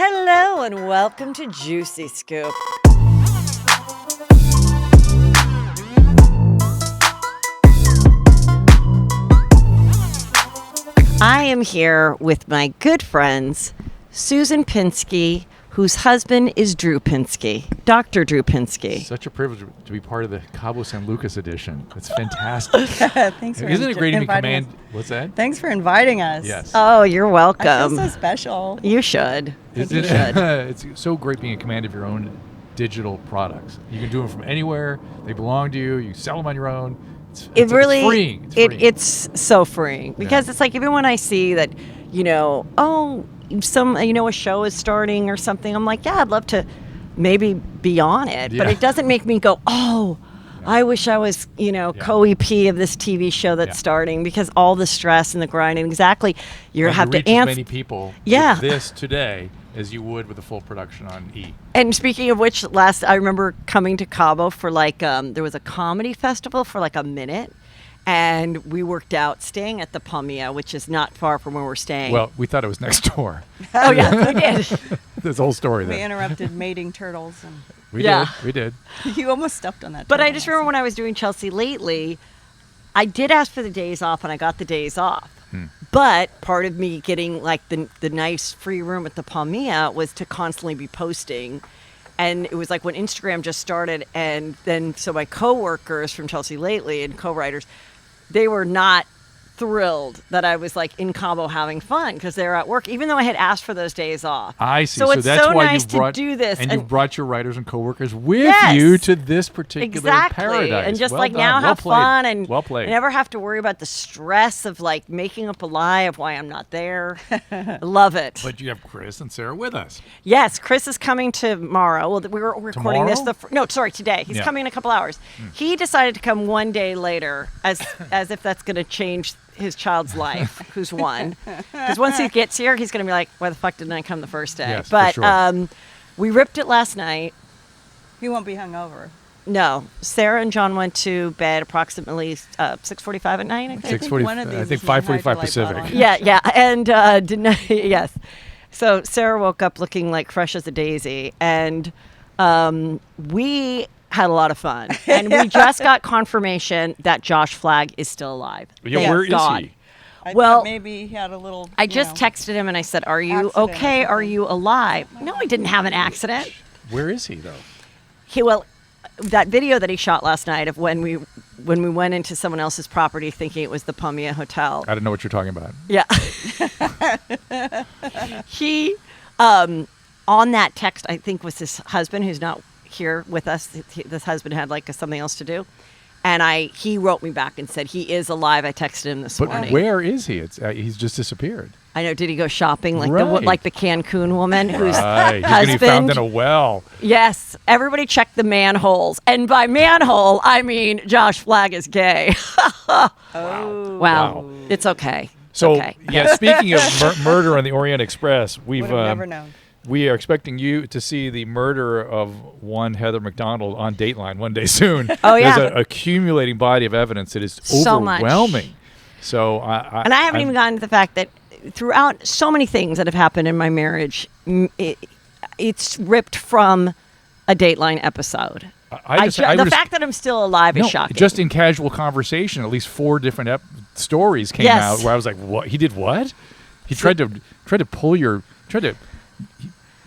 Hello and welcome to Juicy Scoop. I am here with my good friends, Susan Pinsky, whose husband is Drew Pinsky, Dr. Drew Pinsky. Such a privilege to be part of the Cabo San Lucas edition. It's fantastic. Thanks for Isn't it great to be inviting command? us. What's that? Thanks for inviting us. Yes. Oh, you're welcome. I feel so special. You should. Isn't You should. It's so great being in command of your own digital products. You can do them from anywhere. They belong to you. You sell them on your own. It really, it's freeing. It's freeing. It's so freeing because it's like even when I see that, a show is starting or something, I'm like, yeah, I'd love to maybe be on it, but it doesn't make me go, I wish I was, co-EP of this TV show that's starting, because all the stress and the grind, and exactly, you have to reach answer as many people with this today as you would with a full production on E. And speaking of which, I remember coming to Cabo for there was a comedy festival for like a minute, and we worked out staying at the Palmilla, which is not far from where we're staying. Well, we thought it was next door. Oh yeah, we did. This whole story We there. interrupted mating turtles. And We did. You almost stepped on that. But I just remember when I was doing Chelsea lately, I did ask for the days off, and I got the days off. But part of me getting like the nice free room at the Palmilla was to constantly be posting. And it was like when Instagram just started, and then so my coworkers from Chelsea Lately and co-writers, they were not thrilled that I was like in Cabo having fun because they were at work, even though I had asked for those days off. I see. So it's that's so why nice you brought, to do this. And you brought your writers and coworkers with you to this particular paradise. And just well like done. now have fun and well played. never have to worry about the stress of like making up a lie of why I'm not there. Love it. But you have Chris and Sarah with us. Yes, Chris is coming tomorrow. Well, we were recording this. Today. He's coming in a couple hours. He decided to come one day later, as if that's going to change his child's life, who's one. Because once he gets here, he's going to be like, why the fuck didn't I come the first day? Yes, but for sure. We ripped it last night. He won't be hungover. No. Sarah and John went to bed approximately 6:45 at night, I think. 6:45. I think 5:45 Pacific. Yeah. And yes. So Sarah woke up looking like fresh as a daisy. And we had a lot of fun. And we just got confirmation that Josh Flagg is still alive. Yeah, where is he? I Well, thought maybe he had a little. I just texted him and I said, are you okay? Are you alive? No, he didn't have an accident. Where is he, though? That video that he shot last night of when we went into someone else's property thinking it was the Palmilla Hotel. I don't know what you're talking about. Yeah. He, on that text, I think was his husband, who's not here with us. This husband had like something else to do. And he wrote me back and said, he is alive. I texted him this morning. But where is he? He's just disappeared. I know. Did he go shopping like Right. the Cancun woman whose Right. He's going to husband? be found in a well. Yes. Everybody check the manholes. And by manhole, I mean Josh Flagg is gay. Wow. It's okay. So, okay. Speaking of murder on the Orient Express, Would have never known. We are expecting you to see the murder of one Heather McDonald on Dateline one day soon. Oh, yeah. There's an accumulating body of evidence that is So much. overwhelming. So And I haven't even gotten to the fact that throughout so many things that have happened in my marriage, it's ripped from a Dateline episode. The fact that I'm still alive is shocking. Just in casual conversation, at least 4 different stories came out where I was like, "What? He did what? He tried to pull your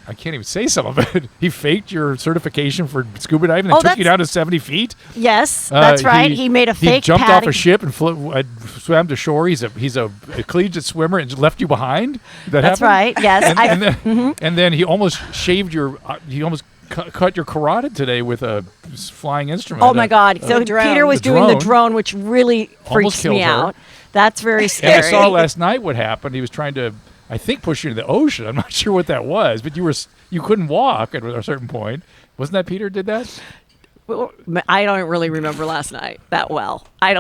I can't even say some of it. He faked your certification for scuba diving and took you down to 70 feet. Yes, that's right. He made a fake. He jumped off a ship and swam to shore. He's a collegiate swimmer and left you behind. That's happened? Right. Yes. And then he almost shaved your. He almost cut your carotid today with a flying instrument. Oh my God! So Peter was doing the drone, which really freaks me out. That's very scary. And I saw last night what happened. He was trying to, I think, push you into the ocean. I'm not sure what that was, but you couldn't walk at a certain point. Wasn't that Peter did that? Well, I don't really remember last night that well. I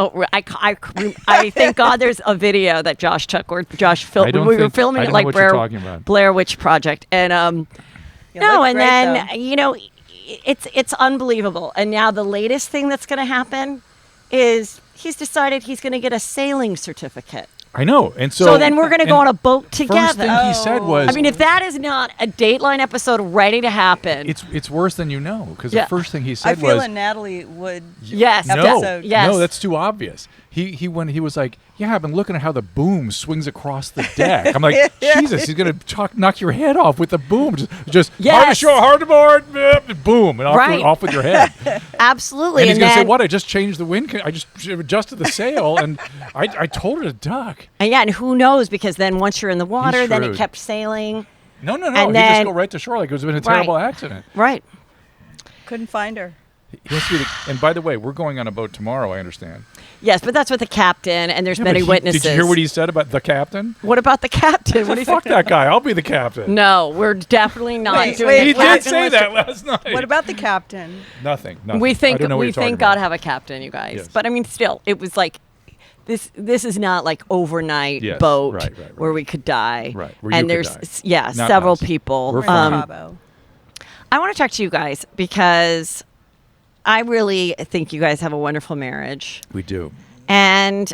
thank God there's a video that Josh took where Josh filmed. We were filming it like Blair Witch Project, and then it's unbelievable. And now the latest thing that's going to happen is he's decided he's going to get a sailing certificate. I know. And So then we're going to go on a boat First together. thing he said was, I mean, if that is not a Dateline episode ready to happen. it's worse than you know, because Yeah. the first thing he I said feel was, and Natalie would. Yes. no, episode. Yes. no, that's too obvious. He was like, yeah, I've been looking at how the boom swings across the deck. I'm like, Jesus, he's gonna knock your head off with the boom. Just Yes. hard to show, hard to board, boom, and Right. off with your head. Absolutely. And he's And gonna say, then, what? I just changed the wind. I just adjusted the sail, and I told her to duck. and yeah, and who knows? Because then once you're in the water, then it shrewd. kept sailing. No. And He just then- go right to shore like it was been a terrible accident. Right. Couldn't find her. He has to be and by the way, we're going on a boat tomorrow. I understand. Yes, but that's with the captain, and there's Yeah, many but witnesses. Did you hear what he said about the captain? What about the captain? What do you Fuck that guy. I'll be the captain. No, we're definitely not Wait, doing wait, He it. wait. did say that last night. What about the captain? Nothing. We I think don't know what we you're talking think God about. have a captain, you guys. Yes. But I mean, still, it was like this is not like overnight Yes, boat right. where we could die. Right, where you and could there's die. yeah, Not several us. people. We're We're in fine. Cabo. I want to talk to you guys because I really think you guys have a wonderful marriage, We do. and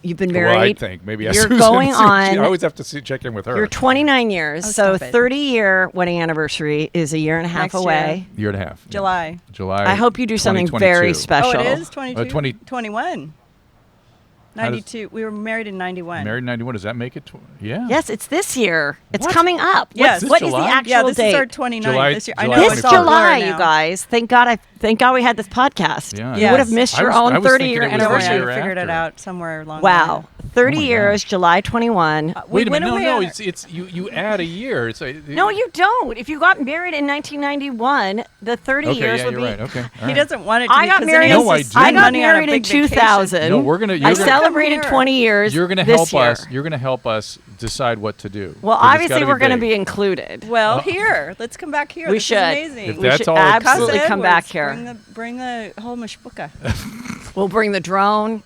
you've been married. Well, I think maybe You're Susan, going I on. always have to check in with her. You're 29 years, Oh, so stop it. 30-year wedding anniversary is a year and a half Next year. away. Year and a half. yeah. July. July. I hope you do something very 2022. special. Oh, it is 22? 20 21. How does- 92. We were married in 91. Married in 91. Does that make it? Yeah. Yes, it's this year. It's What? coming up. Yes. What is the July? actual Yeah, this date? is our 29th July- this year. July I know This it's all blur July, now. you guys. Thank God we had this podcast. Yeah. You Yes. would have missed I your was- own I was 30-year thinking it was Don't worry, this I year anniversary. figured it after. out somewhere along Wow. the way. 30 Oh my years, God. July 21. We Wait a went minute. away No. on- It's you add a year. It's No, you don't. If you got married in 1991, the 30 Okay. years Yeah, would you're be. right. Okay. all He right. doesn't want it to I be got 'cause then married. he has No, I to do. spend I got money on a married in big vacation. 2000. No, we're gonna- I you're gonna- celebrated Come 20 years. You're going to this help year. us. You're going to help us decide what to do. Well, 'Cause it's obviously, gotta we're going to big. be included. Well, here. Let's come back here. We This should. is amazing. If We that's should all it absolutely Casa come back Edwards, here. Bring the whole mishpucha. We'll bring the drone.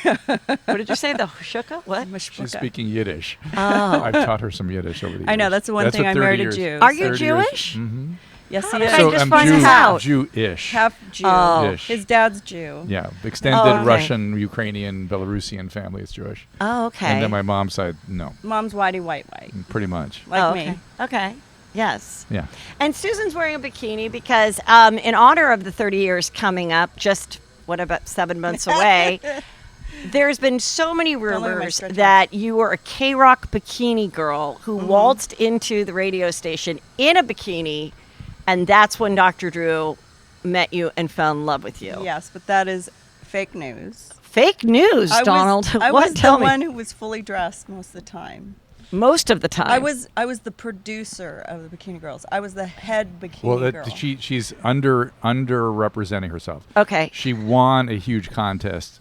What did you say? The shuka? What? She's Mishpucha. speaking Yiddish. Oh. I've taught her some Yiddish over the years. I know, that's the one thing what I 30 married a years- Jew. Are you 30 years- Jewish? Mhm. Yes, How he did is. I So just I'm find this Jew, out? Jewish. Half Jew. Oh. Ish. His dad's Jew. Yeah, extended Oh, okay. Russian, Ukrainian, Belarusian family is Jewish. Oh, okay. And then my mom's side, no, Mom's whitey white. pretty much. Like Oh, me. okay. Okay. Yes. Yeah. And Susan's wearing a bikini because, in honor of the 30 years coming up, just what about 7 months away, there's been so many look at my rumors stretch that you were a K-Rock bikini girl who waltzed into the radio station in a bikini, and that's when Dr. Drew met you and fell in love with you. Yes, but that is fake news. Fake news, I Donald. I What? was Tell the me. one who was fully dressed most of the time. Most of the time. I was the producer of the Bikini Girls. I was the head bikini Well, girl. she's underrepresenting herself. Okay. She won a huge contest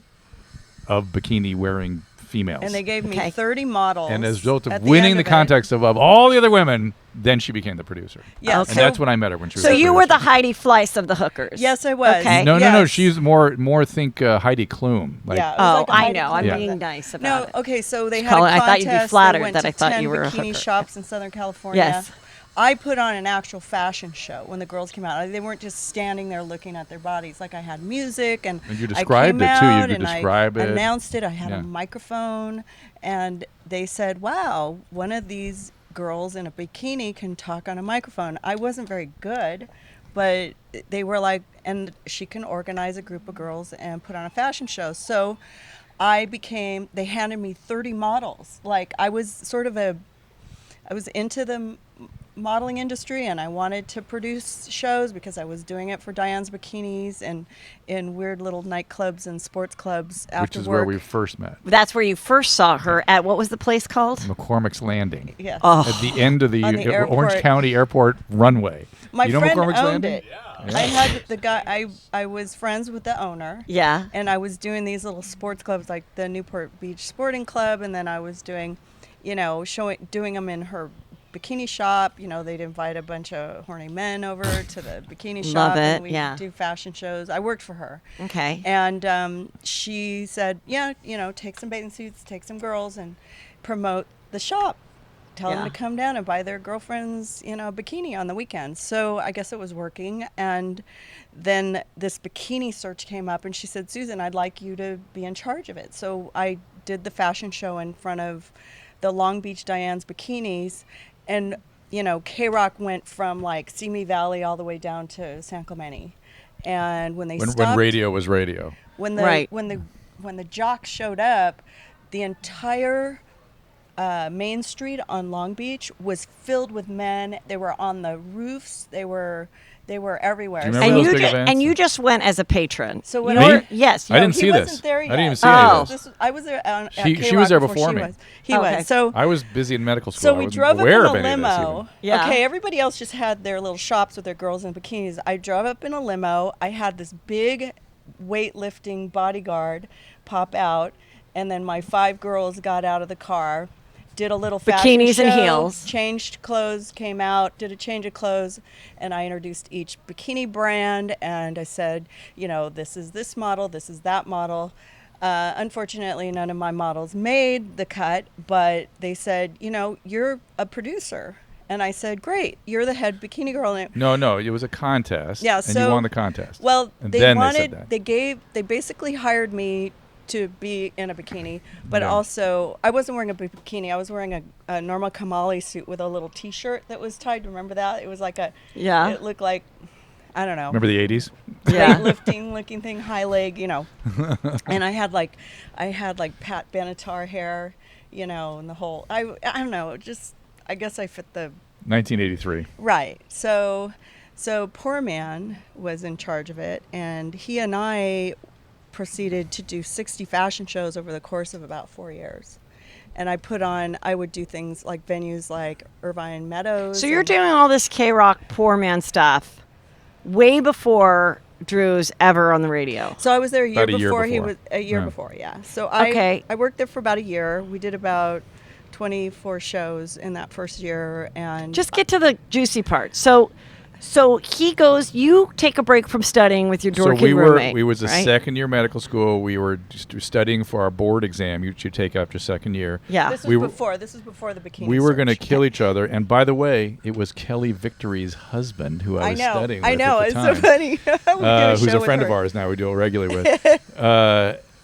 of bikini wearing females. and they gave me Okay. 30 models. And as a result at of the winning end the of it. contest above all the other women, then she became the producer. Yes. And Okay. that's when I met her when she was So the you were the producer. Heidi Fleiss of the hookers. Yes, I was. Okay. No. Yes. She's more think Heidi Klum. Like, Yeah. It was Oh, like a I Heidi know. I'm Klum being event. nice about No, it. okay, so they had Colin, a I contest. thought you'd be They flattered went that to I thought 10 you were a bikini hooker. shops in Southern California. Yes. I put on an actual fashion show when the girls came out. They weren't just standing there looking at their bodies. Like I had music and And you I described came it, too. You out could and describe I it. announced it. I had Yeah. a microphone, and they said, "Wow, one of these girls in a bikini can talk on a microphone." I wasn't very good, but they were like, and she can organize a group of girls and put on a fashion show. So they handed me 30 models. Like I was into the modeling industry, and I wanted to produce shows because I was doing it for Diane's Bikinis and in weird little nightclubs and sports clubs after which is work. where we first met. That's where you first saw her at, what was the place called? McCormick's Landing. Yes. Oh. At the end of the, On the Orange airport. County Airport runway. My you know friend McCormick's owned Landing? it. I had the guy. I was friends with the owner. Yeah. And I was doing these little sports clubs like the Newport Beach Sporting Club, and then I was doing, doing them in her bikini shop. They'd invite a bunch of horny men over to the bikini shop. Love and it, we'd yeah. do fashion shows. I worked for her. Okay. And she said, yeah, take some bathing suits, take some girls, and promote the shop. Tell them Yeah. to come down and buy their girlfriend's, a bikini on the weekends. So I guess it was working. And then this bikini search came up, and she said, Susan, I'd like you to be in charge of it. So I did the fashion show in front of the Long Beach Diane's Bikinis, and K-Rock went from like Simi Valley all the way down to San Clemente. And when when radio was radio, when the jocks showed up, the entire Main Street on Long Beach was filled with men. They were on the roofs. They were everywhere. Do you remember those big events? And you just went as a patron. So Me? Yes. I didn't see he this. wasn't there I yet. didn't even see any of Oh. this. I was there at She K-Rock was there before before she me. was. He Okay. was. So I was busy in medical school. So I we wasn't drove up aware in of a any of this limo. even. Yeah. Okay, everybody else just had their little shops with their girls in bikinis. I drove up in a limo. I had this big weightlifting bodyguard pop out, and then my 5 girls got out of the car, did a little fashion Bikinis show, and heels. changed clothes, came out, did a change of clothes, and I introduced each bikini brand, and I said, this is this model, this is that model. Unfortunately, none of my models made the cut, but they said, you're a producer. And I said, great, you're the head bikini girl. No, it was a contest. Yeah, and so you won the contest. Well, and they then wanted, they said that. they basically hired me to be in a bikini, but Yeah. also I wasn't wearing a bikini. I was wearing a normal Kamali suit with a little T-shirt that was tied. Remember that? It was like Yeah. It looked like, I don't know. Remember the 80s? Yeah. Weightlifting looking thing, high leg, and I had like Pat Benatar hair, and the whole. I don't know. I guess I fit the 1983. right. So Poor Man was in charge of it, and he and I proceeded to do 60 fashion shows over the course of about 4 years. And I would do things like venues like Irvine Meadows. So you're doing all this K-Rock poor man stuff way before Drew's ever on the radio. So I was there a year About a year before he before. was a year Yeah. before, yeah. So Okay. I worked there for about a year. We did about 24 shows in that first year, and Just get to the juicy part. So he goes, you take a break from studying with your dorky So roommate. we was a right? second year medical school. We were studying for our board exam. You take after second year. Yeah. this was we were- before the bikini. We were going to search. kill each other. And by the way, it was Kelly Victory's husband who I was studying with I know. at It's the so time. funny. We did Who's show a with friend of her. ours now. We deal regularly with,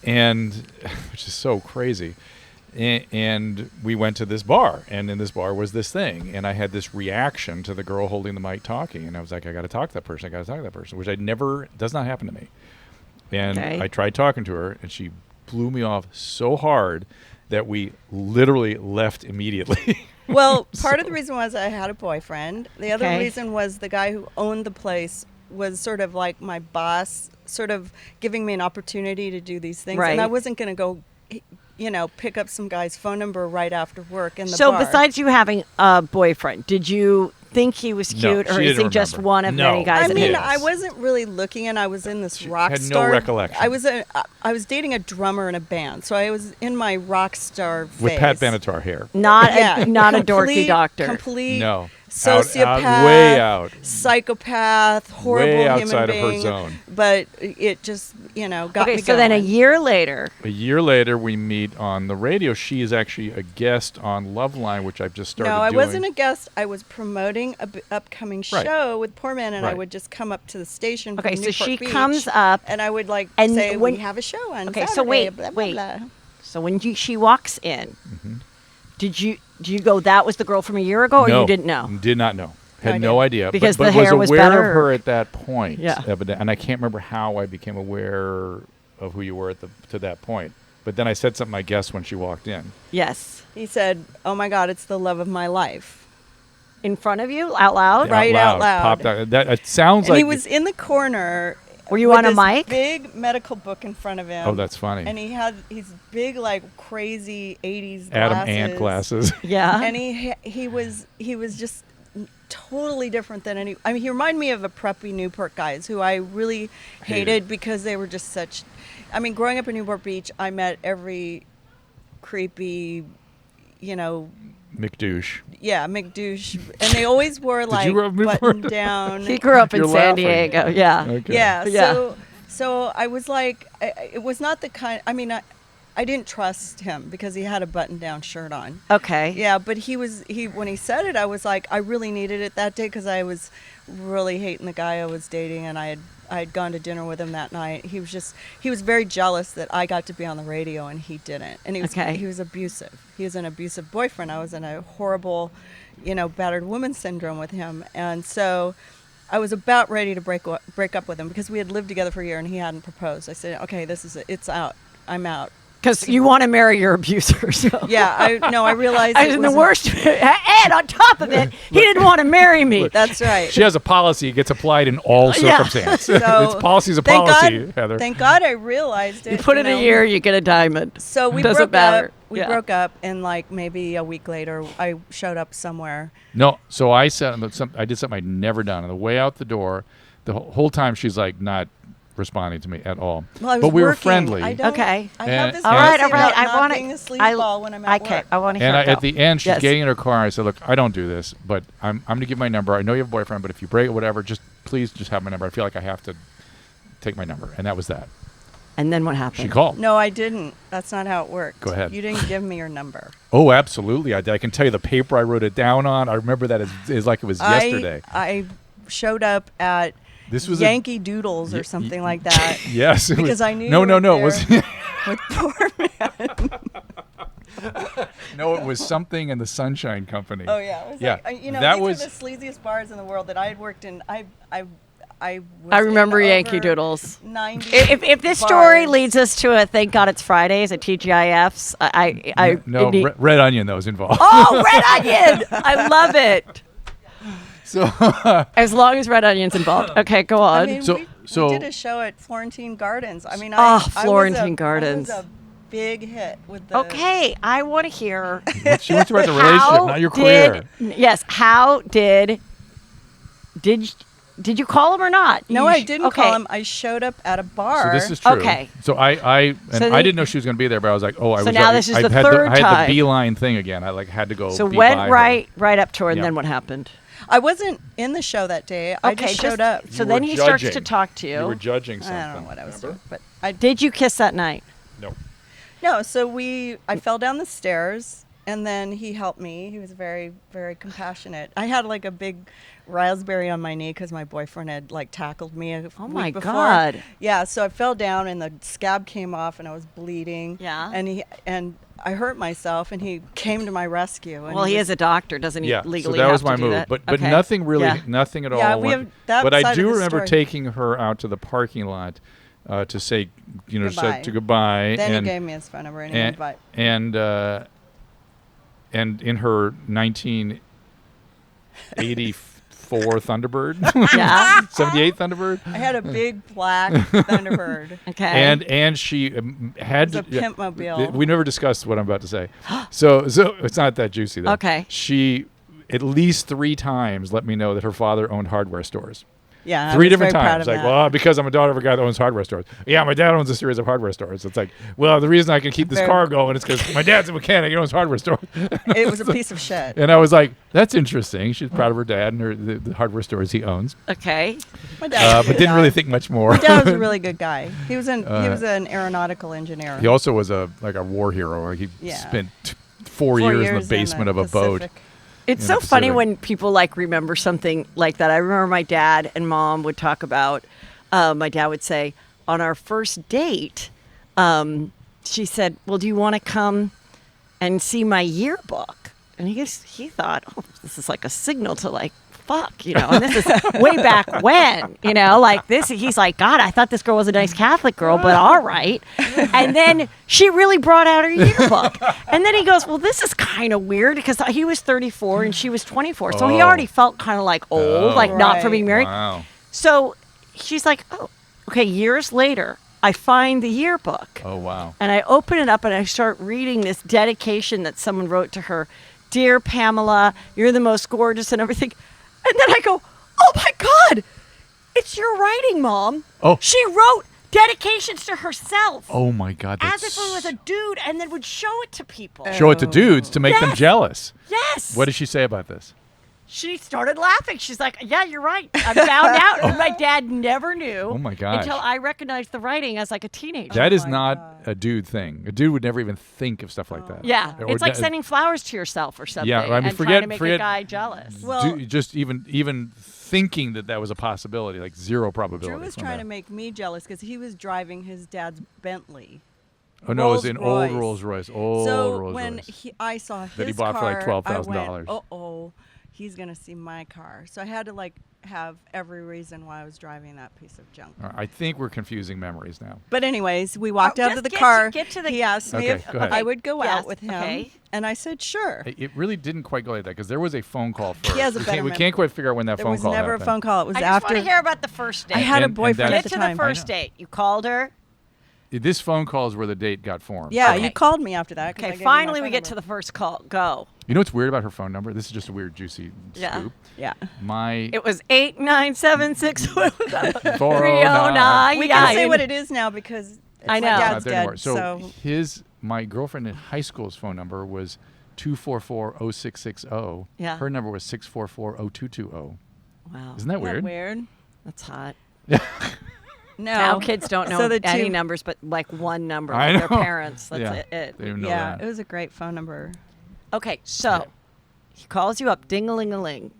and which is so crazy. And we went to this bar, and in this bar was this thing, and I had this reaction to the girl holding the mic talking, and I was like, I got to talk to that person, which does not happen to me. And Okay. I tried talking to her, and she blew me off so hard that we literally left immediately. Well, part of the reason was I had a boyfriend. The other Okay. reason was the guy who owned the place was sort of like my boss, sort of giving me an opportunity to do these things. Right. And I wasn't going to go, pick up some guy's phone number right after work in the So bar. besides you having a boyfriend, did you think he was No, cute, or she is he didn't just remember. one of No. many guys? I that mean, hit? Yes. I wasn't really looking, and I was in this rock had no star. recollection. I was dating a drummer in a band, so I was in my rock star phase. With Pat Benatar hair. not Yeah, a dorky doctor. Complete No. sociopath, Out, way out. psychopath, horrible Way human outside of her being. zone. But it just, got Okay, me so then a going. year later, A year later, we meet on the radio. She is actually a guest on Loveline, which I've just started No, I doing. wasn't a guest. I was promoting a upcoming Right. show with Poor Man, and I Right. would just come up to the station. okay, from so Newport she Beach, comes up. and I would And say when- we have a show on Okay, so Saturday, wait, blah, blah, wait. blah. So when she walks in, Mm-hmm. did you go, that was the girl from a year ago, or No, you didn't know? Did not know. No, I Had no didn't. idea. Because but the hair was aware better, of her or- at that point. Yeah. And I can't remember how I became aware of who you were to that point. But then I said something, I guess, when she walked in. Yes. He said, "Oh my God, it's the love of my life." In front of you, out loud? Right out loud. Popped out. That it sounds And like he was in the corner. Were you with on a this mic? Big medical book in front of him. Oh, that's funny. And he had these big, like crazy '80s Adam glasses. Ant glasses. Yeah. And he was just totally different than any. I mean, he reminded me of a preppy Newport guys who I really hated because they were just such. I mean, growing up in Newport Beach, I met every creepy, McDouche. McDouche, and they always wore you like grow up in Newport? button down. He grew up in You're San laughing. Diego. Yeah. Okay. Yeah. Yeah. So I was like, it was not the kind. I mean, I didn't trust him because he had a button-down shirt on. Okay. Yeah, but when he said it, I was like, I really needed it that day because I was really hating the guy I was dating, and I had gone to dinner with him that night. He was very jealous that I got to be on the radio and he didn't. And he was abusive. He was an abusive boyfriend. I was in a horrible, battered woman syndrome with him. And so I was about ready to break up with him because we had lived together for a year and he hadn't proposed. I said, okay, it's out. I'm out. Because you want to marry your abuser. So. Yeah, I realized I was in the worst. And on top of it, he didn't want to marry me. That's right. She has a policy. It gets applied in all circumstances. So, it's policy's a policy, Heather. Thank God I realized it. You put it a year, you get a diamond. So we Doesn't broke matter. up. We broke up, and like maybe a week later, I showed up somewhere. No, so I did something I'd never done. On the way out the door, the whole time she's like not responding to me at all. Well, I was but we were working. friendly. Okay. I have this all right. I want being a sleazeball when I'm at work. I want to hear And it at the end, she's Yes. getting in her car. I said, "Look, I don't do this, but I'm going to give my number. I know you have a boyfriend, but if you break it, whatever, please have my number. I feel like I have to take my number." And that was that. And then what happened? She called. No, I didn't. That's not how it worked. Go ahead. You didn't give me your number. Oh, absolutely. I did. I can tell you the paper I wrote it down on. I remember that as like it was yesterday. I showed up at This was Yankee Doodles or something like that. Yes. Because I knew No, you no, were no. there It was with poor man. No, it was something in the Sunshine Company. Oh yeah, it was Yeah, like, that these was- are the sleaziest bars in the world that I had worked in. I was I remember in Yankee over Doodles. 90 If this story bars. leads us to a thank God it's Fridays at TGIFs, Red Onion though was involved. Oh, Red Onion! I love it. So As long as Red Onion's involved. Okay, go on. I mean, So- we so- did a show at Florentine Gardens. I mean, Florentine Gardens. I was a big hit with the. Okay, I want to hear. she wants to write the relationship, not your career. Yes, how did you call him or not? No, You I didn't okay. call him. I showed up at a bar. So this is true. Okay. So I So didn't know she was going to be there, but I was like, oh, I So was. now this is I the had third I had time. the beeline thing again. I had to go. So be went by her. right up to her, and Yeah. then what happened? I wasn't in the show that day. I Okay, just showed up. So You then were he starts to judging. talk to you. You were judging I something. don't know what I was Remember? doing, but Did you kiss that night? No. no. So I fell down the stairs, and then he helped me. He was very, very compassionate. I had like a big raspberry on my knee because my boyfriend had like tackled me a Oh week my before. God. Yeah. So I fell down, and the scab came off, and I was bleeding. Yeah. And I hurt myself, and he came to my rescue. And Well, he was- is a doctor, doesn't he? Yeah, Legally so that have was to my do move, that? but Okay. nothing really, Yeah. nothing at all. Yeah, we have that but I side do of the remember story. taking her out to the parking lot to say, Goodbye. to goodbye. Then and, he gave me his phone number, and he and, went by. and in her 1984 Thunderbird, Yeah. 78 Thunderbird, I had a big black Thunderbird. Okay. and she had It was a pimp mobile. We never discussed what I'm about to say, so it's not that juicy though. Okay. She at least 3 times let me know that her father owned hardware stores. Yeah, I 3 was different very proud times. of Like, that. well, because I'm a daughter of a guy that owns hardware stores. Yeah, my dad owns a series of hardware stores. It's like, well, the reason I can keep this Very- car going is because my dad's a mechanic. He owns hardware stores. It was a piece of shit. And I was like, that's interesting. She's proud of her dad and the hardware stores he owns, Okay. My dad was a but good didn't guy. really think much more. My dad was a really good guy. He was an aeronautical engineer. He also was a war hero. Like he Yeah. spent 4 years in the basement of a boat. Pacific. It's in so the funny Pacific. when people like remember something like that. I remember my dad and mom would talk about. My dad would say on our first date, she said, "Well, do you want to come and see my yearbook?" And he thought, "Oh, this is like a signal to like." Fuck, and this is way back when, like this. He's like, God, I thought this girl was a nice Catholic girl, but all right. And then she really brought out her yearbook. And then he goes, well, this is kind of weird because he was 34 and she was 24. So he Oh. already felt kind of like old, like not for Right. being married. Wow. So she's like, oh, okay. Years later, I find the yearbook. Oh, wow. And I open it up and I start reading this dedication that someone wrote to her. Dear Pamela, you're the most gorgeous and everything. And then I go, oh my God, it's your writing, Mom. Oh. She wrote dedications to herself Oh, my God. as if it was a dude and then would show it to people. Show it to dudes to make them Yes. jealous. Yes. What did she say about this? She started laughing. She's like, yeah, you're right. I found out. And my dad never knew. Oh, my gosh. Until I recognized the writing as like a teenager. That is my not God. a dude thing. A dude would never even think of stuff like that. Yeah. Or It's like that- sending flowers to yourself or something. Yeah, I mean, and forget- trying to make forget- a guy jealous. Well- just even thinking that was a possibility, like zero probability. Drew was from trying that. to make me jealous because he was driving his dad's Bentley. Oh no, it was an Rolls-Royce. old Rolls Royce. Old So Rolls when Royce. I saw his That he bought for, like, car, $12,000. Oh, he's gonna see my car. So I had to like have every reason why I was driving that piece of junk. All right, I think we're confusing memories now. But anyways, we walked Oh, out just of the get car. to- get to the- He asked me Okay, if go ahead. I would go Yes, out with him, okay. and I said sure. It really didn't quite go like that because there was a phone call first. He has a we better can't, we memory. can't quite figure out when that There phone was call never happened. a phone call. It was I just after want to hear about the first date. I had a And boyfriend that's- at Get the to time. the first date. You called her. This phone call is where the date got formed. Yeah, Okay. you called me after that. 'cause I Okay, gave you my finally we phone get to number. the first call. Go. You know what's weird about her phone number? This is just a weird, juicy Yeah. scoop. Yeah. My It was 8976. What was that? 409. We can say what it is now because I my know. Not dad's there dead. anymore. So my girlfriend in high school's phone number was 244-0660. Yeah. Her number was 644-0220. Wow. Isn't that Isn't that weird? weird? That's hot. No. Now kids don't know So the any two- numbers but like one number, I like their know. parents. That's Yeah. it. They didn't know Yeah, that. it was a great phone number. Okay, so he calls you up, ding-a-ling-a-ling.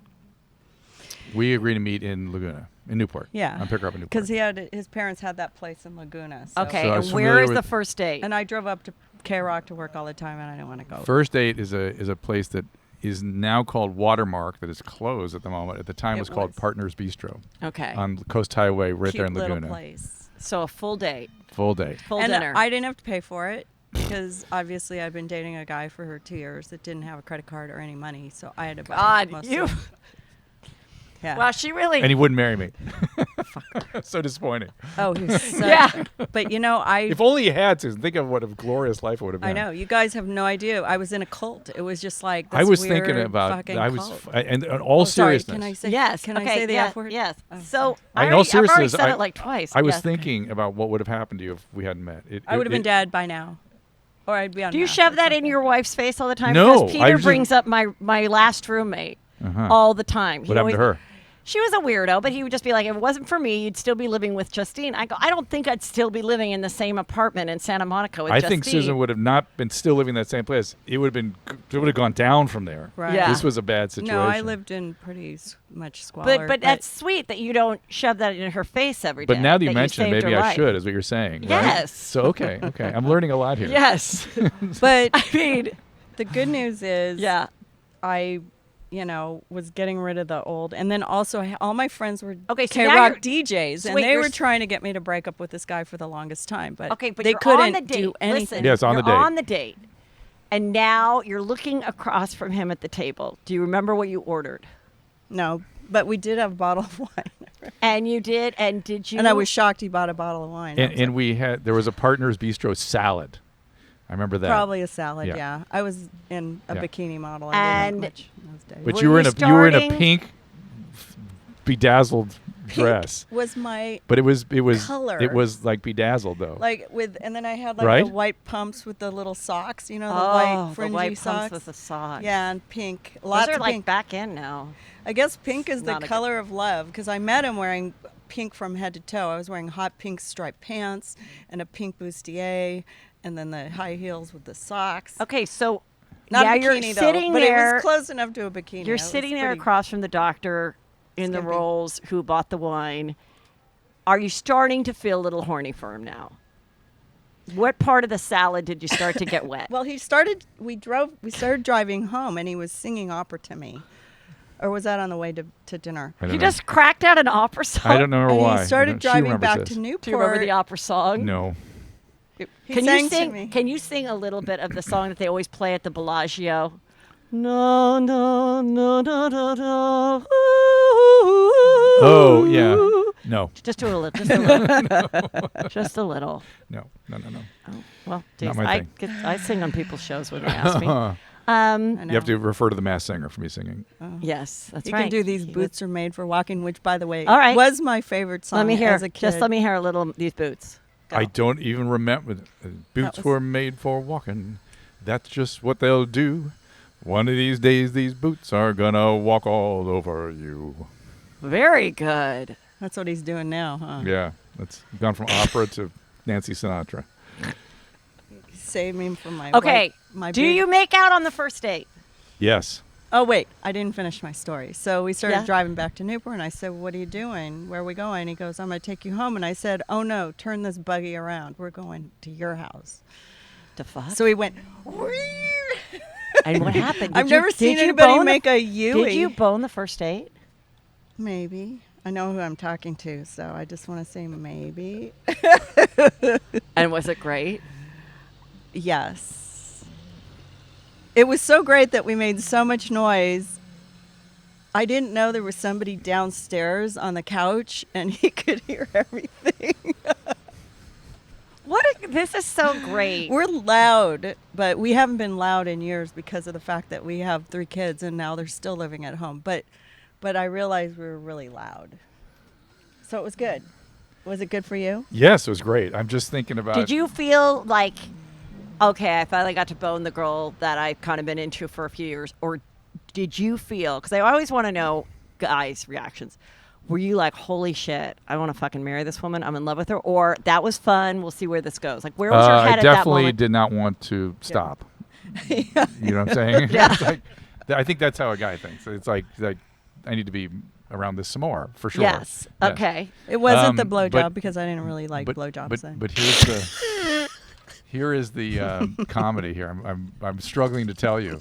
We agreed to meet in Laguna, in Newport. Yeah. I'll pick her up in Newport. Because his parents had that place in Laguna. So. Okay, So I and was where familiar is the with- first date? And I drove up to K-Rock to work all the time, and I didn't want to go. First Date is a place that is now called Watermark, that is closed at the moment. At the time, it was called was. Partners Bistro Okay. on Coast Highway, right Cute there in little Laguna. place. So a full date, Full day. full And dinner. I didn't have to pay for it because obviously I'd been dating a guy for 2 years that didn't have a credit card or any money, so I had to buy God, most you. of it. Yeah. Wow, she really. And he wouldn't marry me. So disappointing. Oh, he was so. Yeah. But If only he had to. Think of what a glorious life it would have been. I know you guys have no idea. I was in a cult. It was just like this I was weird thinking about. fucking I was, cult. and in all Oh, sorry, seriousness. Can I say? Yes. Can okay, I say the yeah, F word? Yes. Oh, So I I know already, I've already seriously, said I- it like twice. I was Yes. thinking about what would have happened to you if we hadn't met. I would have been dead by now, or I'd be on. Do you meth shove or that in something. your wife's face all the time? No, Because I Peter just- brings up my last roommate Uh-huh. all the time. What happened to her? She was a weirdo, but he would just be like, if it wasn't for me, you'd still be living with Justine. I go, I don't think I'd still be living in the same apartment in Santa Monica with I Justine. think Susan would have not been still living in that same place. It would have gone down from there. Right. Yeah. This was a bad situation. No, I lived in pretty much squalor. But that's sweet that you don't shove that in her face every day. But now that you you mention it, saved maybe her I life. should, is what you're saying. right? Yes. So okay. I'm learning a lot here. Yes. But I mean, the good news is, yeah. I, was getting rid of the old, and then also all my friends were Okay, so now K-Rock you're- DJs, so and wait, they you're were s- trying to get me to break up with this guy for the longest time. But Okay, but they you're couldn't on the date. do anything. Listen, Yes, on you're the date. on the date. And now you're looking across from him at the table. Do you remember what you ordered? No, but we did have a bottle of wine, And you did, and did you? and I was shocked he bought a bottle of wine. I was And like, there was a Partners Bistro salad. I remember that. probably a salad. Yeah. Yeah, I was in a Yeah. bikini model. And- I didn't have much in those days. But Were you were you you were in a starting- pink, bedazzled Pink dress. was my But it was color. it was like bedazzled though. and then I had like Right? the white pumps with the little socks, the oh, white the fringy white socks. pumps with the socks. Yeah, and pink. Those Lots are of like pink. back in now. I guess pink is the Not a good- color of love because I met him wearing pink from head to toe. I was wearing hot pink striped pants and a pink bustier, and then the high heels with the socks. Okay, so Not yeah, a bikini you're though, sitting but there. it was close enough to a bikini. You're It was sitting there pretty- across from the doctor in the skimpy. rolls who bought the wine. Are you starting to feel a little horny for him now? What part of the salad did you start to get wet? Well, we started driving home, and he was singing opera to me. Or was that on the way to dinner? I don't He know. just cracked out an opera song. I don't know And why. he started She driving remembers back this. to Newport. Do you remember the opera song? No. He Can sang you sing? to me. Can you sing a little bit of the song that they always play at the Bellagio? No, no, no, no, no, no. Oh yeah. No. Just do a little. Just a little. Just a little. No. No. Oh, well, Not geez, my thing. I sing on people's shows when they ask me. I You have to refer to the Masked Singer for me singing. Yes, that's You right. can do These He Boots Are Made for Walking, which, by the way, All right. was my favorite song Let me hear. as a kid. Just let me hear a little. These boots. Go. I don't even remember. Boots was- were made for walking. That's just what they'll do. One of these days, these boots are gonna walk all over you. Very good. That's what he's doing now, huh? Yeah, that's gone from opera to Nancy Sinatra. Save me from my Okay. my Do big- you make out on the first date? Yes. Oh wait, I didn't finish my story. So we started Yeah. driving back to Newport, and I said, "What are you doing? Where are we going?" He goes, "I'm gonna take you home." And I said, "Oh no, turn this buggy around. We're going to your house." The fuck? So he went. And what happened? I've Did you- never seen did you anybody bone the- make a Yui. Did you bone the first date? Maybe. I know who I'm talking to, so I just want to say maybe. And was it great? Yes. It was so great that we made so much noise. I didn't know there was somebody downstairs on the couch and he could hear everything. This is so great. We're loud, but we haven't been loud in years because of the fact that we have 3 kids and now they're still living at home. But I realized we were really loud. So it was good. Was it good for you? Yes, it was great. I'm just thinking about. Did you feel like, okay, I finally got to bone the girl that I've kind of been into for a few years? Or did you feel, because I always want to know guys' reactions, were you like, holy shit, I want to fucking marry this woman, I'm in love with her? Or that was fun, we'll see where this goes? Like, where was your head I at that definitely moment? did not want to stop. You know what I'm saying? Yeah. It's like, I think that's how a guy thinks. It's like I need to be around this some more, for sure. Yes. Okay. It wasn't the but- blowjob because I didn't really like blowjobs then. But here is the comedy here. I'm struggling to tell you.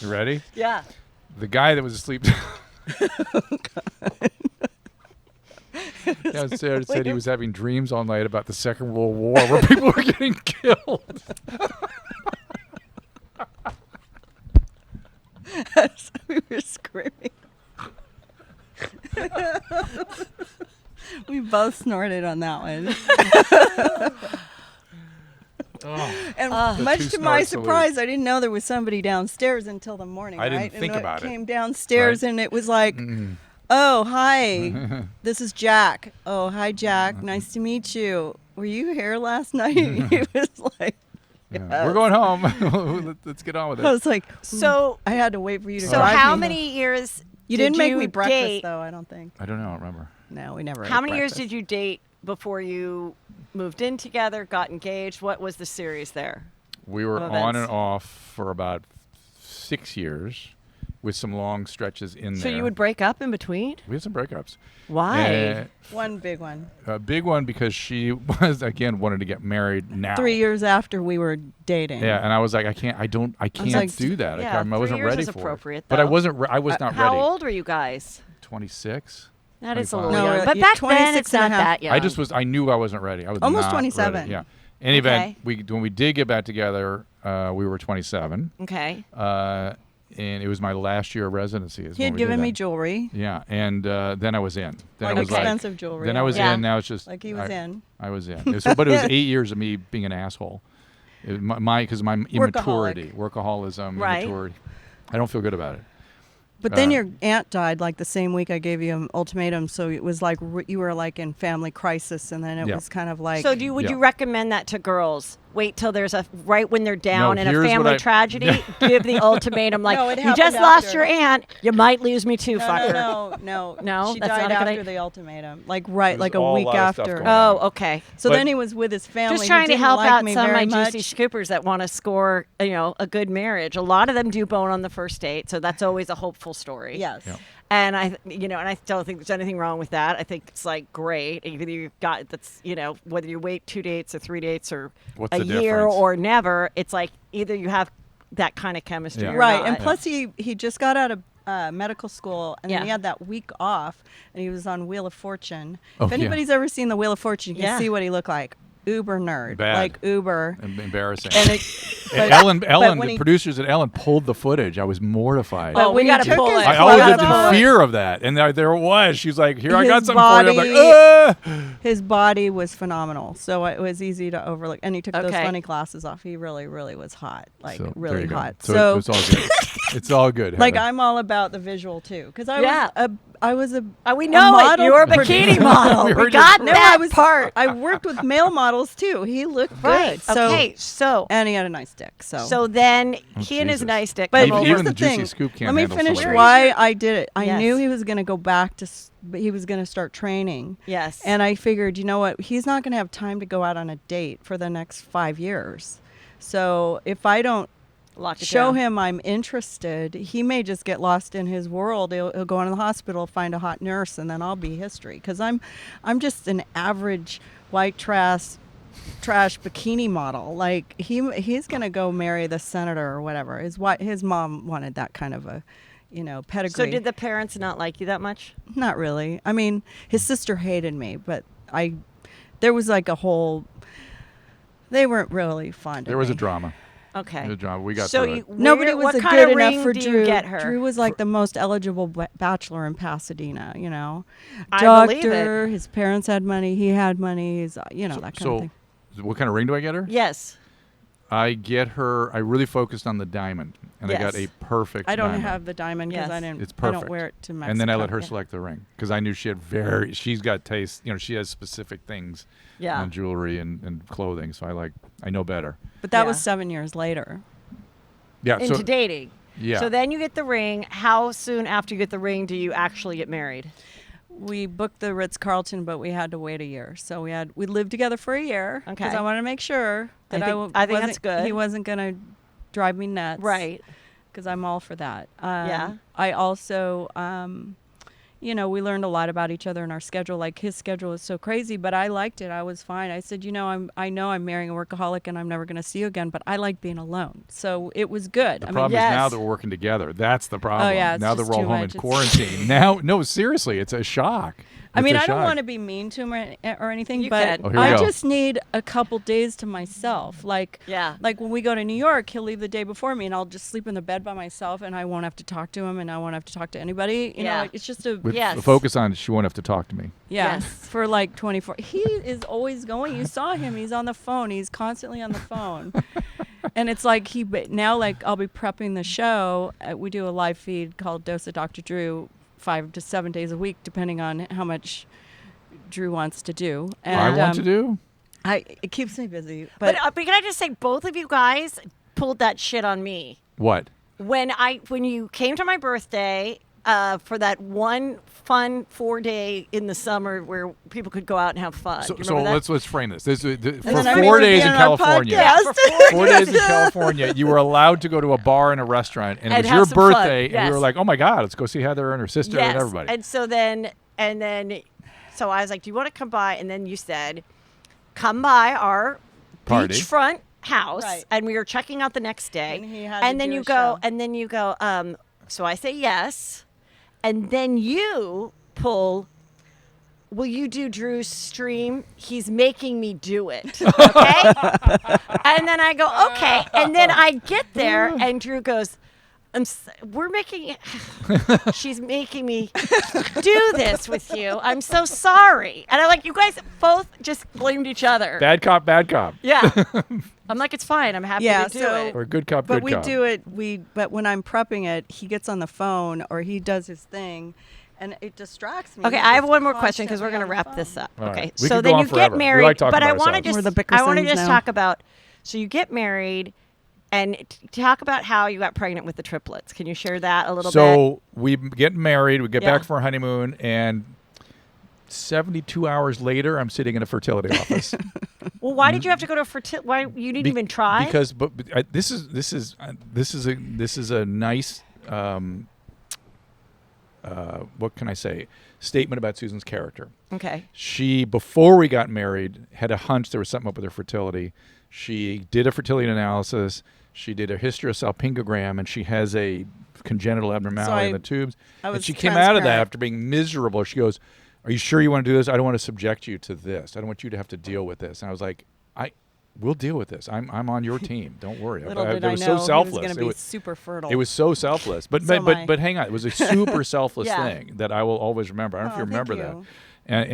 You ready? Yeah. The guy that was asleep downstairs said he was having dreams all night about the Second World War where people were getting killed. We were screaming. We both snorted on that one. And The much two to my snort salute. surprise, I didn't know there was somebody downstairs until the morning. I didn't right? think and about it. Came downstairs Right. and it was like, "Oh, hi, this is Jack. Oh, hi, Jack. Nice to meet you. Were you here last night?" He was like, Yeah. "Yes." We're going home. Let's get on with I it. was like, So, I had to wait for you to so drive how me. many years You did didn't make you me breakfast date? though. I don't think. I don't know. I don't remember. No, we never. How ate many years breakfast. did you date before you moved in together, got engaged? What was the series there? We were Of on and events. off for about 6 years with some long stretches in So there. you would break up in between? We had some breakups. Why? One big one. A big one because she was, again, wanted to get married now. 3 years after we were dating. Yeah, and I was like, I can't like, do that. yeah, I 3 wasn't years ready is for appropriate, it. But I though. wasn't. I was not How ready. old were you guys? 26. That is a 25. little No, young. But you- back then, 26 it's not and a half. that young. I just was. I knew I wasn't ready. I was Almost not 27. ready. Yeah. In any event, Okay. when we did get back together, we were 27, Okay. and it was my last year of residency. Is He when had we did given me that. jewelry, Yeah, and then I was in. Then like I was expensive jewelry. Then I was Yeah. in. Now it's just Like he was in. I was in. But it was 8 years of me being an asshole. Because my immaturity, workaholism, Right. immaturity. I don't feel good about it. But then your aunt died like the same week I gave you an ultimatum, so it was like you were like in family crisis, and then it Yeah. was kind of like. So would Yeah. you recommend that to girls? Wait till there's right when they're down in a here's what family I- tragedy, give the ultimatum like, No, it you happened just lost after. your aunt, you might lose me too, fucker. No. No? She That's died not a good after idea? the ultimatum, like was like a all a week lot of stuff after. going on. Oh, okay. So But- then he was with his family. Just who trying to didn't help like out me some of my very juicy much. scoopers that want to score, a good marriage. A lot of them do bone on the first date, so that's always a hopeful story. Yes. Yeah. And I don't think there's anything wrong with that. I think it's like great. Either you've got whether you wait 2 dates or 3 dates or What's a the year difference? or never. It's like either you have that kind of chemistry, Yeah. or Right, not. and plus he just got out of medical school, and then Yeah. he had that week off, and he was on Wheel of Fortune. Oh, If yeah. anybody's ever seen the Wheel of Fortune, you can Yeah. see what he looked like. Uber nerd, Bad. like Uber. Embarrassing. And it, And but- Ellen, when the he- producers at Ellen pulled the footage. I was mortified. But Oh, we when he got to took pull his it. I always lived clothes in off, fear of that, and there it was. She's like, "Here, I got His something for you." I'm body- like, "Ah!" his body was phenomenal, so it was easy to overlook. And he took those Okay. funny glasses off. He really, really was hot, like So, there really you go. hot. So, it's all good. It's all good. like Heather. I'm all about the visual too, because Yeah. I was a we know it. model You're a producer. bikini model. We we heard your got story. that I was part. I worked with male models too. He looked Right. good. So, Okay. So and he had a nice stick. So So then Oh, he and his Jesus. nightstick. But come over. here's even the the juicy thing. scoop can't Let me handle finish some of that. why I did it. I Yes. knew he was going to go back to, but he was going to start training. Yes. And I figured, you know what? He's not going to have time to go out on a date for the next 5 years. So if I don't Lock it show down. him I'm interested, he may just get lost in his world. He'll go into the hospital, find a hot nurse, and then I'll be history. Because I'm just an average white trash bikini model. Like he's gonna go marry the senator or whatever. His mom wanted that kind of a, pedigree. So did the parents not like you that much? Not really. I mean, his sister hated me, but there was like a whole. They weren't really fond of me. There was a drama. Okay. The drama. We got so through you, it. Nobody was what kind good of enough ring for do Drew. you get her? Drew was like the most eligible bachelor in Pasadena, I believe Doctor, it. his parents had money, he had money, he's, that kind of thing. What kind of ring do I get her? Yes. I get her. I really focused on the diamond, and I got Yes. a perfect. I don't diamond. have the diamond because Yes. It's I perfect. don't wear it to Mexico. And then I let her Yeah. select the ring because I knew she had she's got taste. She has specific things Yeah. on jewelry and clothing. So I know better. But that Yeah. was 7 years later. Yeah. Into So dating. yeah. So then you get the ring. How soon after you get the ring do you actually get married? We booked the Ritz-Carlton, but we had to wait a year. So we lived together for a year because Okay. I wanted to make sure that I think that's good. He wasn't going to drive me nuts. Right. Because I'm all for that. Yeah. I also, we learned a lot about each other and our schedule. Like his schedule was so crazy, but I liked it. I was fine. I said, I know I'm marrying a workaholic and I'm never going to see you again, but I like being alone. So it was good. the I problem mean, is now Yes. that we're working together. That's the problem. Oh, yeah, it's now that just we're all too home much. in It's- quarantine. Now, no, seriously, it's a shock. I mean, It's a I don't shock. want to be mean to him or anything, You but can. Oh, here we I go. just need a couple days to myself. Like when we go to New York, he'll leave the day before me, and I'll just sleep in the bed by myself, and I won't have to talk to him, and I won't have to talk to anybody. You know, it's just a With Yes. the focus on she won't have to talk to me. yes, Yes. for like 24. He is always going. You saw him. He's on the phone. He's constantly on the phone. And it's like now I'll be prepping the show. We do a live feed called Dose of Dr. Drew 5 to 7 days a week, depending on how much Drew wants to do. And I want to do. it keeps me busy. But can I just say, both of you guys pulled that shit on me What? when you came to my birthday for that one fun 4-day in the summer where people could go out and have fun. So, Do you remember that? let's frame this. For then I 4 remember days being in on our California. podcast. Yeah, for 4 days in California, you were allowed to go to a bar and a restaurant, and it And was have your some fun, birthday, and we yes. were like, "Oh my God, let's go see Heather and her sister Yes. and everybody." And then, so I was like, "Do you want to come by?" And then you said, "Come by our Party. beachfront house," Right. and we were checking out the next day. And he had to then do you a go, show. and then you go. So I say yes, and then you pull. Will you do Drew's stream? He's making me do it. Okay. And then I go, okay. And then I get there, and Drew goes, she's making me do this with you. I'm so sorry. And I'm like, you guys both just blamed each other. Bad cop, bad cop. Yeah. I'm like, it's fine. I'm happy Yeah, to do so- it. Or good cop, But good we cop. do it. But when I'm prepping it, he gets on the phone or he does his thing, and it distracts me. Okay, He's I have just one more question because we're constantly going to on wrap the this phone. up. All Okay, right. We so could go then on you forever. get We married, like talking but I about want to ourselves. just We're the I want to Bickersons just now. talk about. So you get married, and talk about how you got pregnant with the triplets. Can you share that a little bit? So we get married, we get Yeah. back from our honeymoon, and 72 hours later, I'm sitting in a fertility office. Well, why did you have to go to fertility? Why you didn't Be- even try? Because, this is a nice. What can I say? Statement about Susan's character. Okay. She, before we got married, had a hunch there was something up with her fertility. She did a fertility analysis. She did a hysterossalpingogram, and she has a congenital abnormality in the tubes. I And was she came out of that transparent. after being miserable. She goes, "Are you sure you want to do this? I don't want to subject you to this. I don't want you to have to deal with this." And I was like, we'll deal with this. I'm on your team. Don't worry. Little It did I was know so he was selfless. going to It be was- super fertile. it was so selfless, but So am I. but hang on, it was a super selfless Yeah. thing that I will always remember. I don't know if you thank remember that. you.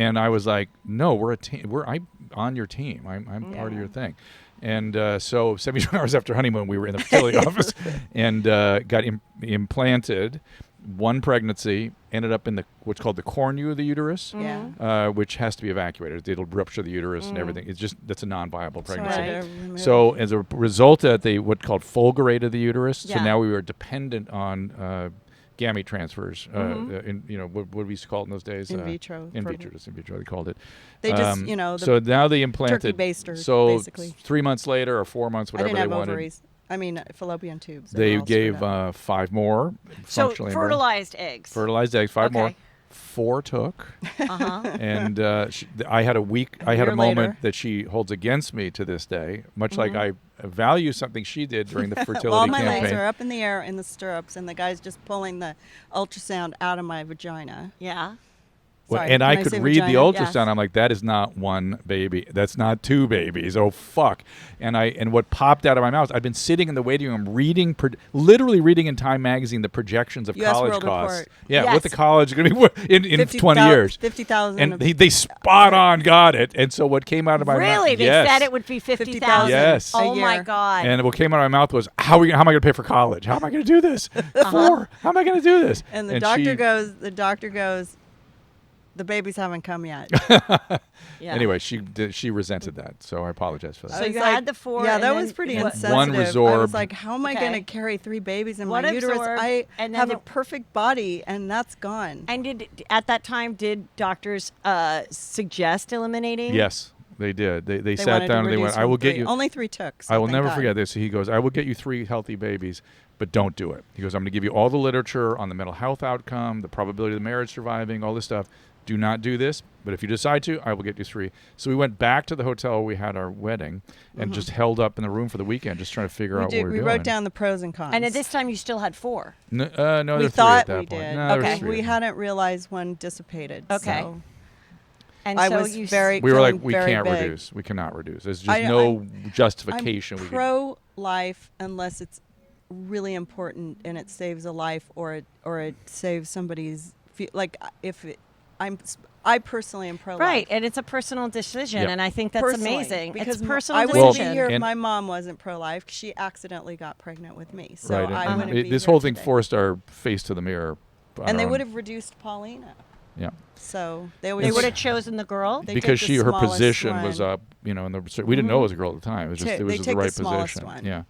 And I was like, no, we're a team. I'm on your team. I'm part of your thing. And so 72 hours after honeymoon, we were in the fertility office and got implanted. one pregnancy, ended up in what's called the cornu of the uterus, Yeah. which has to be evacuated. It'll rupture the uterus and everything. That's a non-viable pregnancy. Right. So as a result of that, they called fulgurated the uterus. So Yeah. now we were dependent on gamete transfers. What we used to call it in those days? In vitro. In vitro, just in vitro, they called it. They just, the so now they implanted. turkey baster, so basically. 3 months later or 4 months, I whatever didn't they have wanted. ovaries. I mean, fallopian tubes. They were all gave screwed up. 5 more. So functionally inbred. fertilized eggs. Fertilized eggs, 5 more. Okay. 4 took. Uh-huh. And I had a year moment later. that she holds against me to this day, much like I value something she did during the fertility While my campaign. legs are up in the air in the stirrups, and the guy's just pulling the ultrasound out of my vagina. Yeah. Well, Sorry, and I can I could say read the vagina? ultrasound. Yes. I'm like, that is not 1 baby. That's not 2 babies. Oh fuck! And what popped out of my mouth? I've been sitting in the waiting room reading, literally reading in Time magazine the projections of US college World costs. Report. Yeah, Yes. what the college is going to be in 20 years. 50,000. And they spot on got it. And so what came out of my mouth? Really? They Yes. said it would be 50,000. 50,000 Yes. a Oh my year. God. And what came out of my mouth was, how am I going to pay for college? How am I going to do this? 4. How am I going to do this? And the doctor goes, the babies haven't come yet. Yeah. Anyway, she resented that, so I apologize for that. So I you was had the 4. Yeah, and that then was pretty what- insensitive. One I was resorbed. like, how am I Okay. going to carry 3 babies in One my uterus? absorbed, I and then have a the- perfect body, and that's gone. And at that time, did doctors suggest eliminating? Yes, they did. They They sat wanted to down and they reduce went, I from will get 3. you. Only 3 took. So I will thank never God. forget this. He goes, I will get you 3 healthy babies, but don't do it. He goes, I'm going to give you all the literature on the mental health outcome, the probability of the marriage surviving, all this stuff. Do not do this, but if you decide to, I will get you 3. So we went back to the hotel where we had our wedding and just held up in the room for the weekend, just trying to figure out what we were We doing. wrote down the pros and cons. And at this time, you still had 4. No, there we were 3 thought at that we point. did. No, there was Okay. 3. We hadn't realized one dissipated. Okay. So And I so was you very. We were like, feeling we very can't big. reduce. We cannot reduce. There's just I- no justification. I'm we could. pro-life unless it's really important and it saves a life or it saves somebody's I personally am pro-life. Right, and it's a personal decision, Yep. and I think that's Personally, amazing. Because It's a personal I decision. wouldn't be here if And- my mom wasn't pro-life. 'Cause she accidentally got pregnant with me, so Right. I and wouldn't be this here whole thing today. forced our face to the mirror. on And they our own. would have reduced Paulina. Yeah. So They always would have chosen the girl. They Because took the her smallest position was one. up, we didn't know it was a girl at the time. It was just Ta- it was they just take the the right smallest position. one. Yeah.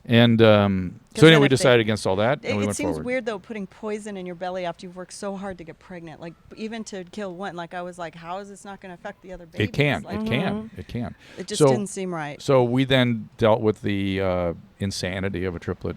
And so then anyway, we if they- decided against all that, and we It went seems forward. weird though, putting poison in your belly after you've worked so hard to get pregnant. Like even to kill one. Like I was like, how is this not going to affect the other babies? It can. Like, It can. It can. It just So- didn't seem right. So we then dealt with the insanity of a triplet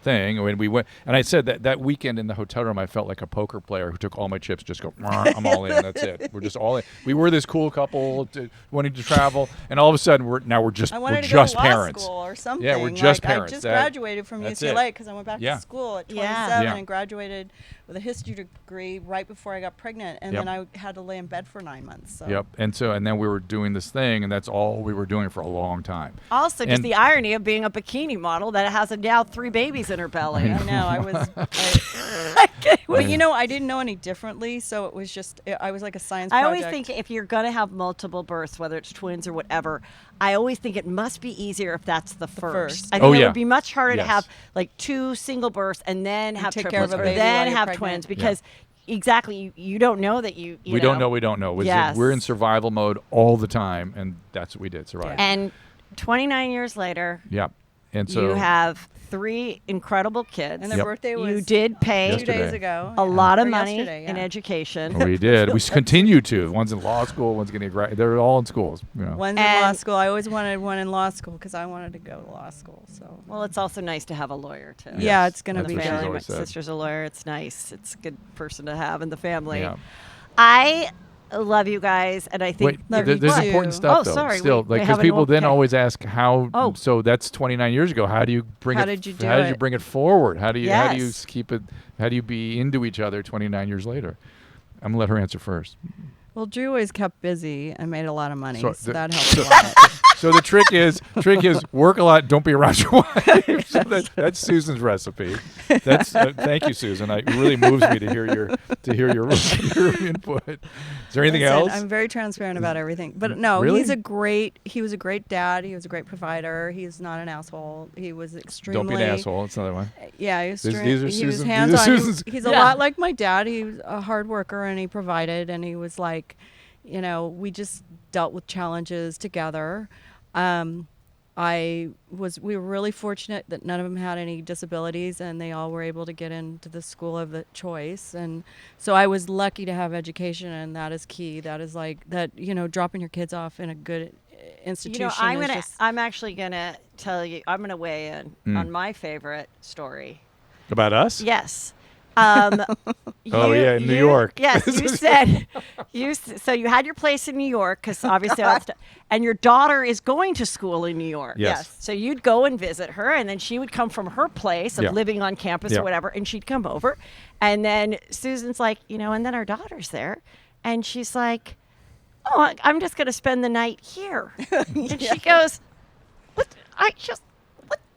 thing. When we went, and I said that weekend in the hotel room, I felt like a poker player who took all my chips, just go, I'm all in. That's it. We're just all in. We were this cool couple wanting to travel, and all of a sudden we're just I wanted to just go to law parents. school or something. Yeah, we're just like, parents. I just That- graduated from that's UCLA it. because I went back Yeah. to school at Yeah. 27 Yeah. and graduated with a history degree right before I got pregnant, and Yep. then I had to lay in bed for 9 months. So. Yep. And then we were doing this thing, and that's all we were doing for a long time. Also, just And- the irony of being a bikini model that has now 3 babies in her belly. I know. I was. But I didn't know any differently, so it was just. I was like a science. I always project. think if you're going to have multiple births, whether it's twins or whatever, I always think it must be easier if that's the first. first. I think Oh, it yeah. would be much harder to Yes. have like 2 single births and then have take care of triplets a or baby then while you're have pregnant. twins because exactly you don't know that you We don't know. We don't know. Yes. We're in survival mode all the time, and that's what we did. Survive. And 29 years later, Yeah. And so you have 3 incredible kids. And their Yep. birthday was You did pay 2 days Yesterday. ago. a yeah. lot of Or money yesterday, in yeah. education. we did. We continue to. One's in law school. One's getting they're all in schools. One's in law And- school. I always wanted one in law school because I wanted to go to law school. So. Well, it's also nice to have a lawyer too. Yeah, Yes, it's gonna that's be what she's good. Family, my always said. sister's a lawyer. It's nice. It's a good person to have in the family. Yeah. I love you guys, and I think Wait, Love you there's too. important stuff Oh, though. sorry, Still, we because haven't people all- then okay. always ask how. Oh. So that's 29 years ago. How do you bring How it? did you do How did you it? bring it forward? How do you Yes. keep it? How do you be into each other 29 years later? I'm gonna let her answer first. Well, Drew always kept busy and made a lot of money, So so the- that helped a lot. So the trick is work a lot. Don't be around your wife. So that's Susan's recipe. That's thank you, Susan. It really moves me to hear your input. Is there anything else? I'm very transparent about everything. But no, Really? he was a great dad. He was a great provider. He's not an asshole. He was extremely. Don't be an asshole. That's another one. Yeah, he was, These are he was Susan- hands these are on. Susan's- He's a lot like my dad. He was a hard worker and he provided, and he was like, we just dealt with challenges together. We were really fortunate that none of them had any disabilities, and they all were able to get into the school of the choice. And so I was lucky to have education, and that is key. That is like that, dropping your kids off in a good institution. I'm actually gonna tell you. I'm gonna weigh in on my favorite story. About us? Yes. In New York. Yes, you said so you had your place in New York because obviously, and your daughter is going to school in New York. Yes. So you'd go and visit her, and then she would come from her place of living on campus or whatever, and she'd come over, and then Susan's like, and then our daughter's there, and she's like, "Oh, I'm just gonna spend the night here," and she goes, "What?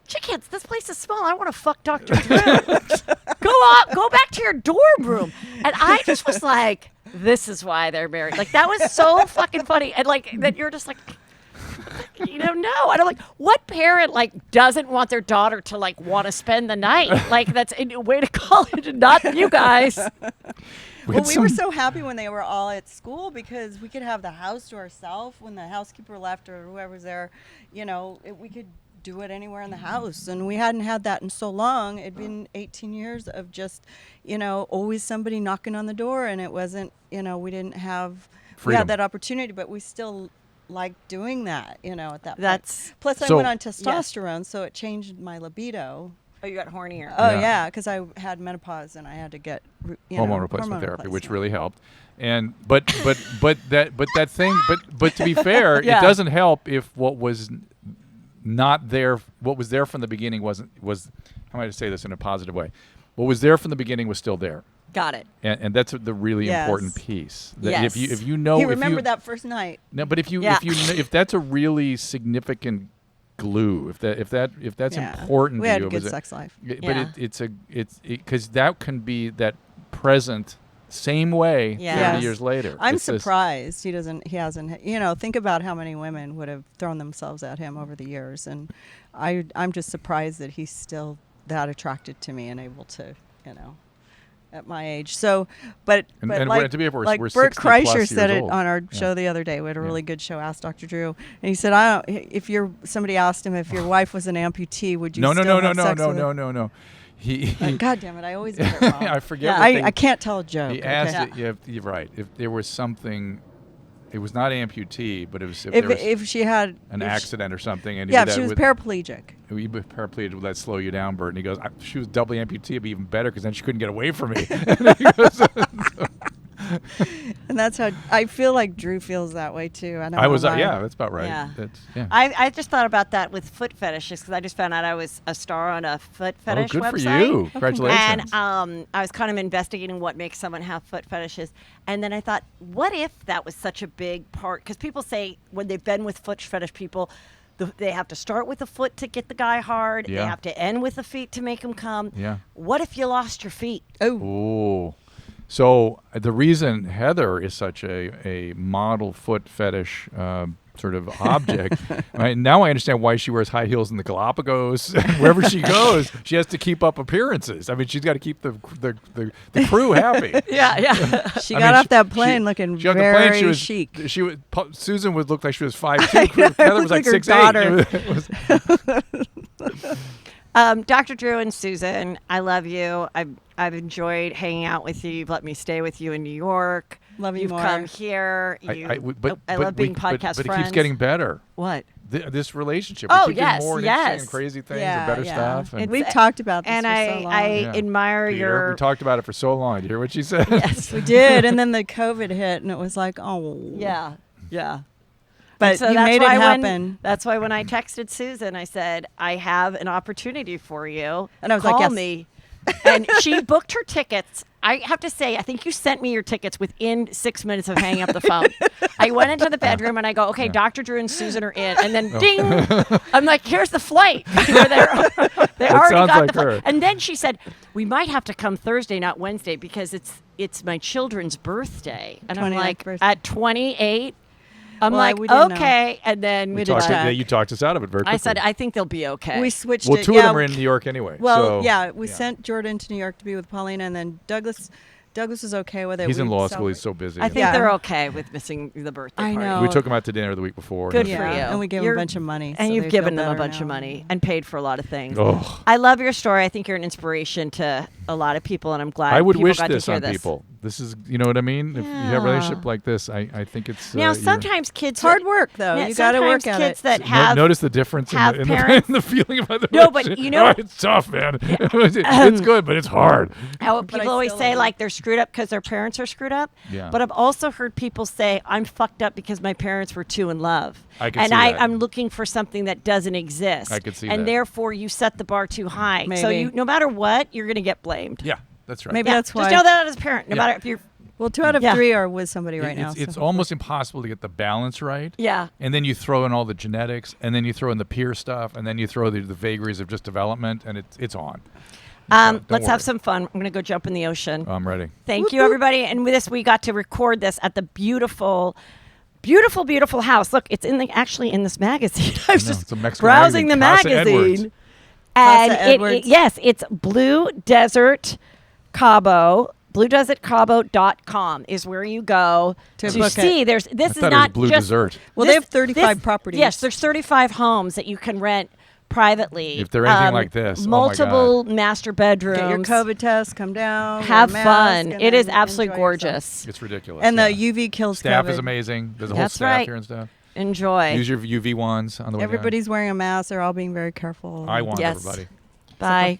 Chickens, this place is small. I want to fuck Dr. Drew. Go back to your dorm room." And I just was like, this is why they're married. Like, that was so fucking funny. And like, that you're just like, no. And I'm like, what parent doesn't want their daughter to want to spend the night? Like, that's a way to call it, not you guys. Well, we were so happy when they were all at school because we could have the house to ourselves when the housekeeper left or whoever's there. We could do it anywhere in the house, and we hadn't had that in so long. It'd been 18 years of just always somebody knocking on the door, and it wasn't we didn't have we had that opportunity, but we still liked doing that at that point. Plus I went on testosterone, so it changed my libido. Oh, you got hornier. Oh yeah, because I had menopause and I had to get hormone replacement therapy, which really helped. And but that thing to be fair, it doesn't help if what was not there, what was there from the beginning was how am I to say this in a positive way? What was there from the beginning was still there. Got it. And that's the really important piece. That yes. If you know, he remembered that first night. No, but if that's a really significant glue, if that's important we to had you, a good sex life. But it's because that can be that present same way 30 years later. I'm surprised he hasn't think about how many women would have thrown themselves at him over the years, and I'm just surprised that he's still that attracted to me and able to at my age. So but and like, to be able, like we're Bert 60 plus Kreischer years said it old. on our show the other day. We had a really good show, Ask Dr. Drew, and he said, somebody asked him if your wife was an amputee, would you still have sex with her? No. God damn it! I always get it wrong. I forget. I can't tell a joke. He asked it. You're right. If there was something, it was not amputee, but it was if she had an accident or something, and if she was paraplegic. Paraplegic, will that slow you down, Bert? And he goes, if she was doubly amputee, it'd be even better because then she couldn't get away from me. And that's how I feel like Drew feels that way too. I was that's about right. Yeah. I just thought about that with foot fetishes because I just found out I was a star on a foot fetish good website. for you. Congratulations. And I was kind of investigating what makes someone have foot fetishes. And then I thought, what if that was such a big part? Because people say when they've been with foot fetish people, they have to start with the foot to get the guy hard. Yeah. They have to end with the feet to make him come. Yeah. What if you lost your feet? Oh. So the reason Heather is such a model foot fetish sort of object, right, now I understand why she wears high heels in the Galapagos. Wherever she goes, she has to keep up appearances. I mean, she's got to keep the crew happy. Yeah. She got off that plane looking very chic. Susan would look like she was 5'2". Heather was like 6'8". Dr. Drew and Susan, I love you. I've enjoyed hanging out with you. You've let me stay with you in New York. Love you You've more. come here. I love being podcast but friends. it keeps getting better. What? This relationship. Oh, we keep yes, getting more interesting and crazy things and better stuff. And we've talked about this and for so long. I admire Peter, we talked about it for so long. Did you hear what she said? Yes, we did. And then the COVID hit, and it was like, oh. Yeah. But so you made it happen. That's why when I texted Susan, I said, I have an opportunity for you. And I was Call like, yes. me. And she booked her tickets I have to say, I think you sent me your tickets within 6 minutes of hanging up the phone. I went into the bedroom and I go, okay, Dr. Drew and Susan are in. And then ding, I'm like, here's the flight. They already sounds got like the flight. her. And then she said, we might have to come Thursday, not Wednesday, because it's my children's birthday. And I'm 29th like, birthday. at 28? I'm Well, like, we didn't know. okay. And then We we did did check. You talked us out of it very quickly. I said, I think they'll be okay. We switched well, it. two of them are in New York anyway. Well, so, we sent Jordan to New York to be with Paulina, and then Douglas was okay with it. He's in We law school. celebrate- He's so busy. I think Yeah. they're okay with missing the birthday I party. know. We took him out to dinner the week before. Good He- for you. And we gave him a bunch of money. And so you've they given feel them a better bunch now. of money and paid for a lot of things. Oh. I love your story. I think you're an inspiration to a lot of people, and I'm glad I would people wish got this to hear on this. people. This is, you know what I mean? If you have a relationship like this, I think it's... Now, you're- sometimes kids... It's hard work, though. Yeah, You got to work sometimes at kids it. that No- have... notice the difference have in parents- the feeling about the No, but relationship. you know- Oh, it's tough, man. It's good, but it's hard. How But I people always still say, love it. like, they're screwed up because their parents are screwed up. Yeah. But I've also heard people say, I'm fucked up because my parents were too in love. I can and see that. I'm looking for something that doesn't exist. I could see and that. therefore, you set the bar too high. So Maybe. you, no matter what, you're going to get blamed. Yeah, that's right. Maybe Yeah, that's why. Just know that as a parent. No Yeah. matter if you're... Well, 2 out of Yeah. 3 are with somebody right now. It's so almost impossible to get the balance right. Yeah. And then you throw in all the genetics, and then you throw in the peer stuff, and then you throw the vagaries of just development, and it's on. So, don't Let's have worry. some fun. I'm going to go jump in the ocean. I'm ready. Thank you, everybody. And with this, we got to record this at the beautiful, beautiful, beautiful house. Look, it's actually in this magazine. I was know, just it's a Mexican browsing the magazine, Casa Edwards. magazine. And Casa Edwards. yes, it's Blue Desert Cabo. BlueDesertCabo.com is where you go To to book see. it. This I is thought it was not Blue just Dessert. Well, they have 35 properties. Yes, there's 35 homes that you can rent privately. If they're anything like this, oh my multiple master bedrooms. Get your COVID test, come down, Have wear a fun. mask, and It is then absolutely enjoy yourself. gorgeous. It's ridiculous. And the yeah. UV kills staff COVID. is amazing. There's a whole That's staff right. here and stuff. Enjoy. Use your UV wands on the way down. Everybody's wearing a mask. They're all being very careful. I want Yes. everybody. Bye.